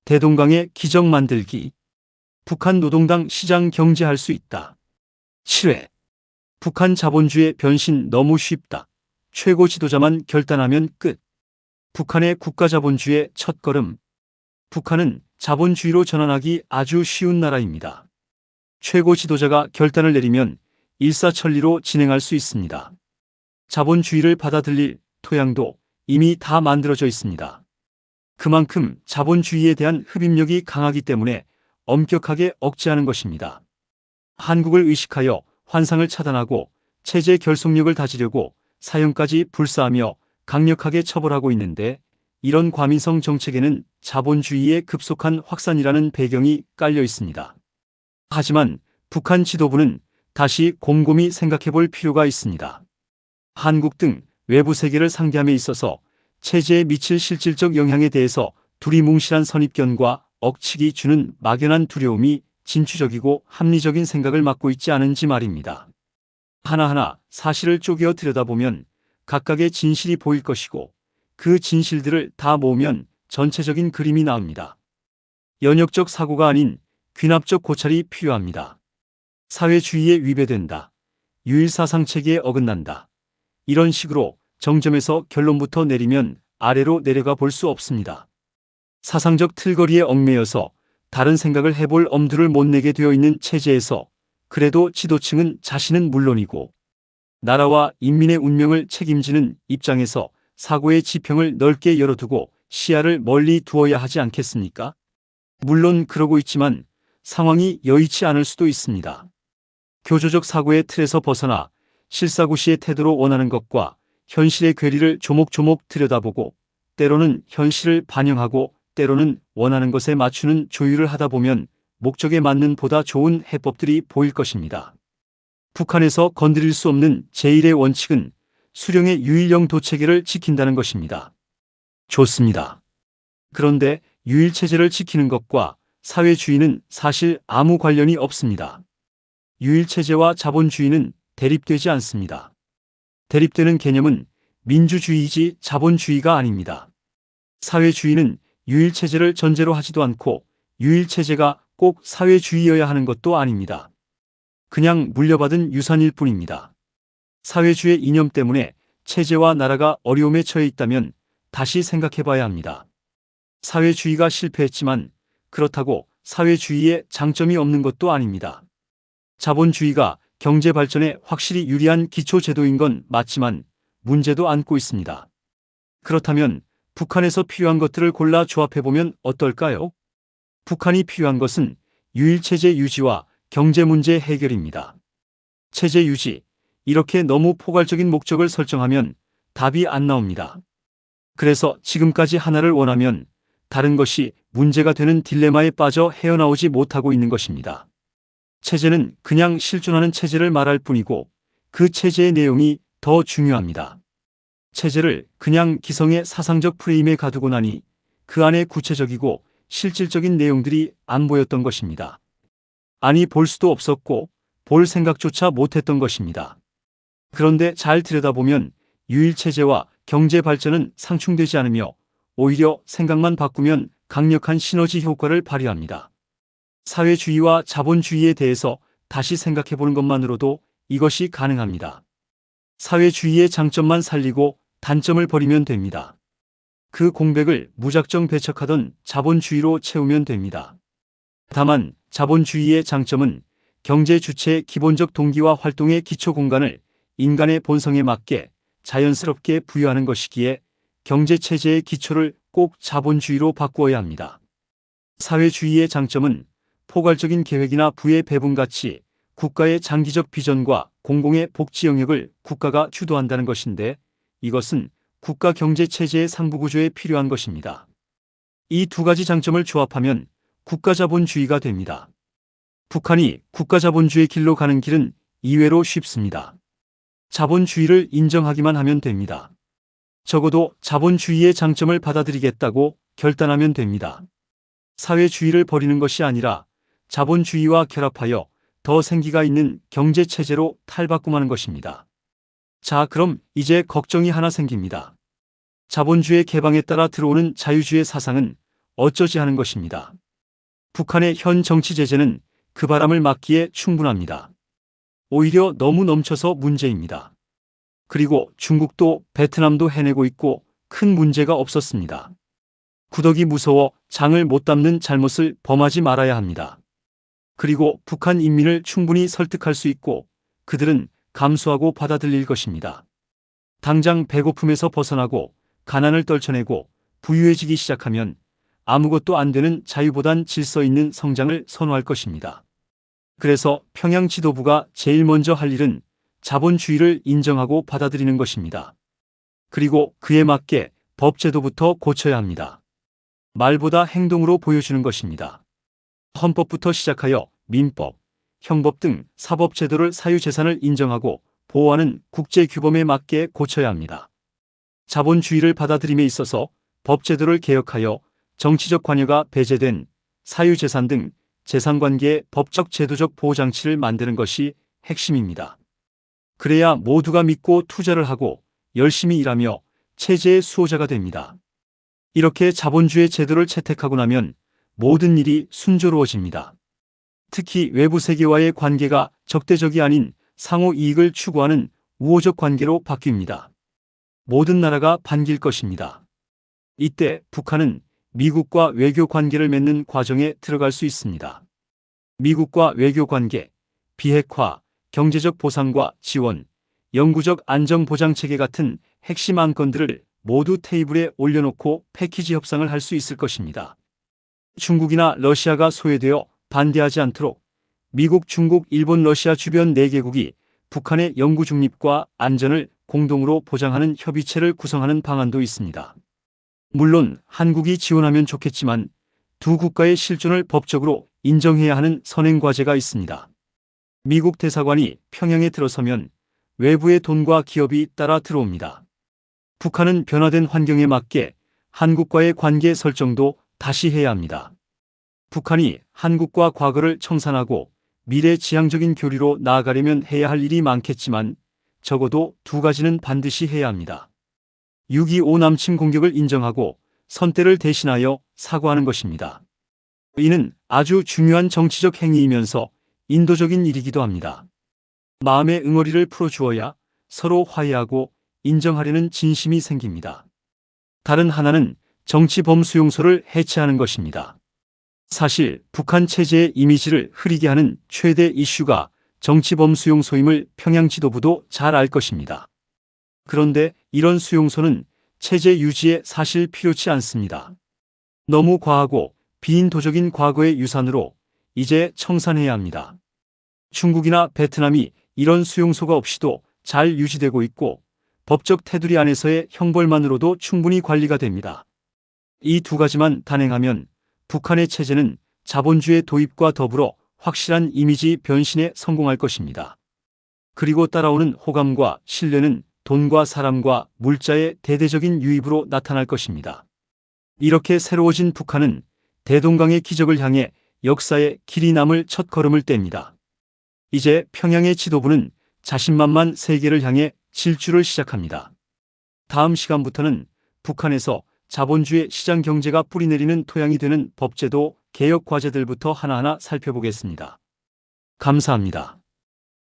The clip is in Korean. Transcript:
대동강의 기적 만들기. 북한 노동당 시장 경제할 수 있다. 7회. 북한 자본주의 변신 너무 쉽다. 최고 지도자만 결단하면 끝. 북한의 국가자본주의 첫걸음. 북한은 자본주의로 전환하기 아주 쉬운 나라입니다. 최고 지도자가 결단을 내리면 일사천리로 진행할 수 있습니다. 자본주의를 받아들일 토양도 이미 다 만들어져 있습니다. 그만큼 자본주의에 대한 흡입력이 강하기 때문에 엄격하게 억제하는 것입니다. 한국을 의식하여 환상을 차단하고 체제 결속력을 다지려고 사형까지 불사하며 강력하게 처벌하고 있는데, 이런 과민성 정책에는 자본주의의 급속한 확산이라는 배경이 깔려 있습니다. 하지만 북한 지도부는 다시 곰곰이 생각해 볼 필요가 있습니다. 한국 등 외부 세계를 상대함에 있어서 체제에 미칠 실질적 영향에 대해서 두리뭉실한 선입견과 억측이 주는 막연한 두려움이 진취적이고 합리적인 생각을 맡고 있지 않은지 말입니다. 하나하나 사실을 쪼개어 들여다보면 각각의 진실이 보일 것이고, 그 진실들을 다 모으면 전체적인 그림이 나옵니다. 연역적 사고가 아닌 귀납적 고찰이 필요합니다. 사회주의에 위배된다. 유일사상체계에 어긋난다. 이런 식으로 정점에서 결론부터 내리면 아래로 내려가 볼 수 없습니다. 사상적 틀거리에 얽매여서 다른 생각을 해볼 엄두를 못 내게 되어 있는 체제에서 그래도 지도층은 자신은 물론이고 나라와 인민의 운명을 책임지는 입장에서 사고의 지평을 넓게 열어두고 시야를 멀리 두어야 하지 않겠습니까? 물론 그러고 있지만 상황이 여의치 않을 수도 있습니다. 교조적 사고의 틀에서 벗어나 실사구시의 태도로 원하는 것과 현실의 괴리를 조목조목 들여다보고 때로는 현실을 반영하고 때로는 원하는 것에 맞추는 조율을 하다 보면 목적에 맞는 보다 좋은 해법들이 보일 것입니다. 북한에서 건드릴 수 없는 제1의 원칙은 수령의 유일령 도체계를 지킨다는 것입니다. 좋습니다. 그런데 유일체제를 지키는 것과 사회주의는 사실 아무 관련이 없습니다. 유일체제와 자본주의는 대립되지 않습니다. 대립되는 개념은 민주주의이지 자본주의가 아닙니다. 사회주의는 유일체제를 전제로 하지도 않고 유일체제가 꼭 사회주의여야 하는 것도 아닙니다. 그냥 물려받은 유산일 뿐입니다. 사회주의 이념 때문에 체제와 나라가 어려움에 처해 있다면 다시 생각해 봐야 합니다. 사회주의가 실패했지만 그렇다고 사회주의에 장점이 없는 것도 아닙니다. 자본주의가 경제 발전에 확실히 유리한 기초제도인 건 맞지만 문제도 안고 있습니다. 그렇다면 북한에서 필요한 것들을 골라 조합해보면 어떨까요? 북한이 필요한 것은 유일체제 유지와 경제 문제 해결입니다. 체제 유지, 이렇게 너무 포괄적인 목적을 설정하면 답이 안 나옵니다. 그래서 지금까지 하나를 원하면 다른 것이 문제가 되는 딜레마에 빠져 헤어나오지 못하고 있는 것입니다. 체제는 그냥 실존하는 체제를 말할 뿐이고 그 체제의 내용이 더 중요합니다. 체제를 그냥 기성의 사상적 프레임에 가두고 나니 그 안에 구체적이고 실질적인 내용들이 안 보였던 것입니다. 아니 볼 수도 없었고 볼 생각조차 못했던 것입니다. 그런데 잘 들여다보면 유일체제와 경제 발전은 상충되지 않으며 오히려 생각만 바꾸면 강력한 시너지 효과를 발휘합니다. 사회주의와 자본주의에 대해서 다시 생각해보는 것만으로도 이것이 가능합니다. 사회주의의 장점만 살리고 단점을 버리면 됩니다. 그 공백을 무작정 배척하던 자본주의로 채우면 됩니다. 다만 자본주의의 장점은 경제 주체의 기본적 동기와 활동의 기초 공간을 인간의 본성에 맞게 자연스럽게 부여하는 것이기에 경제체제의 기초를 꼭 자본주의로 바꾸어야 합니다. 사회주의의 장점은 포괄적인 계획이나 부의 배분가치, 국가의 장기적 비전과 공공의 복지 영역을 국가가 주도한다는 것인데, 이것은 국가 경제체제의 상부구조에 필요한 것입니다. 이 두 가지 장점을 조합하면 국가자본주의가 됩니다. 북한이 국가자본주의 길로 가는 길은 이외로 쉽습니다. 자본주의를 인정하기만 하면 됩니다. 적어도 자본주의의 장점을 받아들이겠다고 결단하면 됩니다. 사회주의를 버리는 것이 아니라 자본주의와 결합하여 더 생기가 있는 경제체제로 탈바꿈하는 것입니다. 자, 그럼 이제 걱정이 하나 생깁니다. 자본주의 개방에 따라 들어오는 자유주의 사상은 어쩌지 하는 것입니다. 북한의 현 정치 제재는 그 바람을 막기에 충분합니다. 오히려 너무 넘쳐서 문제입니다. 그리고 중국도 베트남도 해내고 있고 큰 문제가 없었습니다. 구더기 무서워 장을 못 담는 잘못을 범하지 말아야 합니다. 그리고 북한 인민을 충분히 설득할 수 있고 그들은 감수하고 받아들일 것입니다. 당장 배고픔에서 벗어나고 가난을 떨쳐내고 부유해지기 시작하면 아무것도 안 되는 자유보단 질서 있는 성장을 선호할 것입니다. 그래서 평양 지도부가 제일 먼저 할 일은 자본주의를 인정하고 받아들이는 것입니다. 그리고 그에 맞게 법제도부터 고쳐야 합니다. 말보다 행동으로 보여주는 것입니다. 헌법부터 시작하여 민법, 형법 등 사법제도를 사유재산을 인정하고 보호하는 국제규범에 맞게 고쳐야 합니다. 자본주의를 받아들임에 있어서 법제도를 개혁하여 정치적 관여가 배제된 사유재산 등 재산관계의 법적 제도적 보호장치를 만드는 것이 핵심입니다. 그래야 모두가 믿고 투자를 하고 열심히 일하며 체제의 수호자가 됩니다. 이렇게 자본주의 제도를 채택하고 나면 모든 일이 순조로워집니다. 특히 외부 세계와의 관계가 적대적이 아닌 상호 이익을 추구하는 우호적 관계로 바뀝니다. 모든 나라가 반길 것입니다. 이때 북한은 미국과 외교 관계를 맺는 과정에 들어갈 수 있습니다. 미국과 외교 관계, 비핵화, 경제적 보상과 지원, 영구적 안전보장 체계 같은 핵심 안건들을 모두 테이블에 올려놓고 패키지 협상을 할 수 있을 것입니다. 중국이나 러시아가 소외되어 반대하지 않도록 미국, 중국, 일본, 러시아 주변 4개국이 북한의 영구 중립과 안전을 공동으로 보장하는 협의체를 구성하는 방안도 있습니다. 물론 한국이 지원하면 좋겠지만 두 국가의 실존을 법적으로 인정해야 하는 선행과제가 있습니다. 미국 대사관이 평양에 들어서면 외부의 돈과 기업이 따라 들어옵니다. 북한은 변화된 환경에 맞게 한국과의 관계 설정도 다시 해야 합니다. 북한이 한국과 과거를 청산하고 미래 지향적인 교류로 나아가려면 해야 할 일이 많겠지만 적어도 두 가지는 반드시 해야 합니다. 6.25 남침 공격을 인정하고 선대를 대신하여 사과하는 것입니다. 이는 아주 중요한 정치적 행위이면서 인도적인 일이기도 합니다. 마음의 응어리를 풀어주어야 서로 화해하고 인정하려는 진심이 생깁니다. 다른 하나는 정치범 수용소를 해체하는 것입니다. 사실 북한 체제의 이미지를 흐리게 하는 최대 이슈가 정치범 수용소임을 평양 지도부도 잘 알 것입니다. 그런데 이런 수용소는 체제 유지에 사실 필요치 않습니다. 너무 과하고 비인도적인 과거의 유산으로 이제 청산해야 합니다. 중국이나 베트남이 이런 수용소가 없이도 잘 유지되고 있고 법적 테두리 안에서의 형벌만으로도 충분히 관리가 됩니다. 이 두 가지만 단행하면 북한의 체제는 자본주의 도입과 더불어 확실한 이미지 변신에 성공할 것입니다. 그리고 따라오는 호감과 신뢰는 돈과 사람과 물자의 대대적인 유입으로 나타날 것입니다. 이렇게 새로워진 북한은 대동강의 기적을 향해 역사의 길이 남을 첫걸음을 뗍니다. 이제 평양의 지도부는 자신만만 세계를 향해 질주를 시작합니다. 다음 시간부터는 북한에서 자본주의 시장 경제가 뿌리내리는 토양이 되는 법제도 개혁 과제들부터 하나하나 살펴보겠습니다. 감사합니다.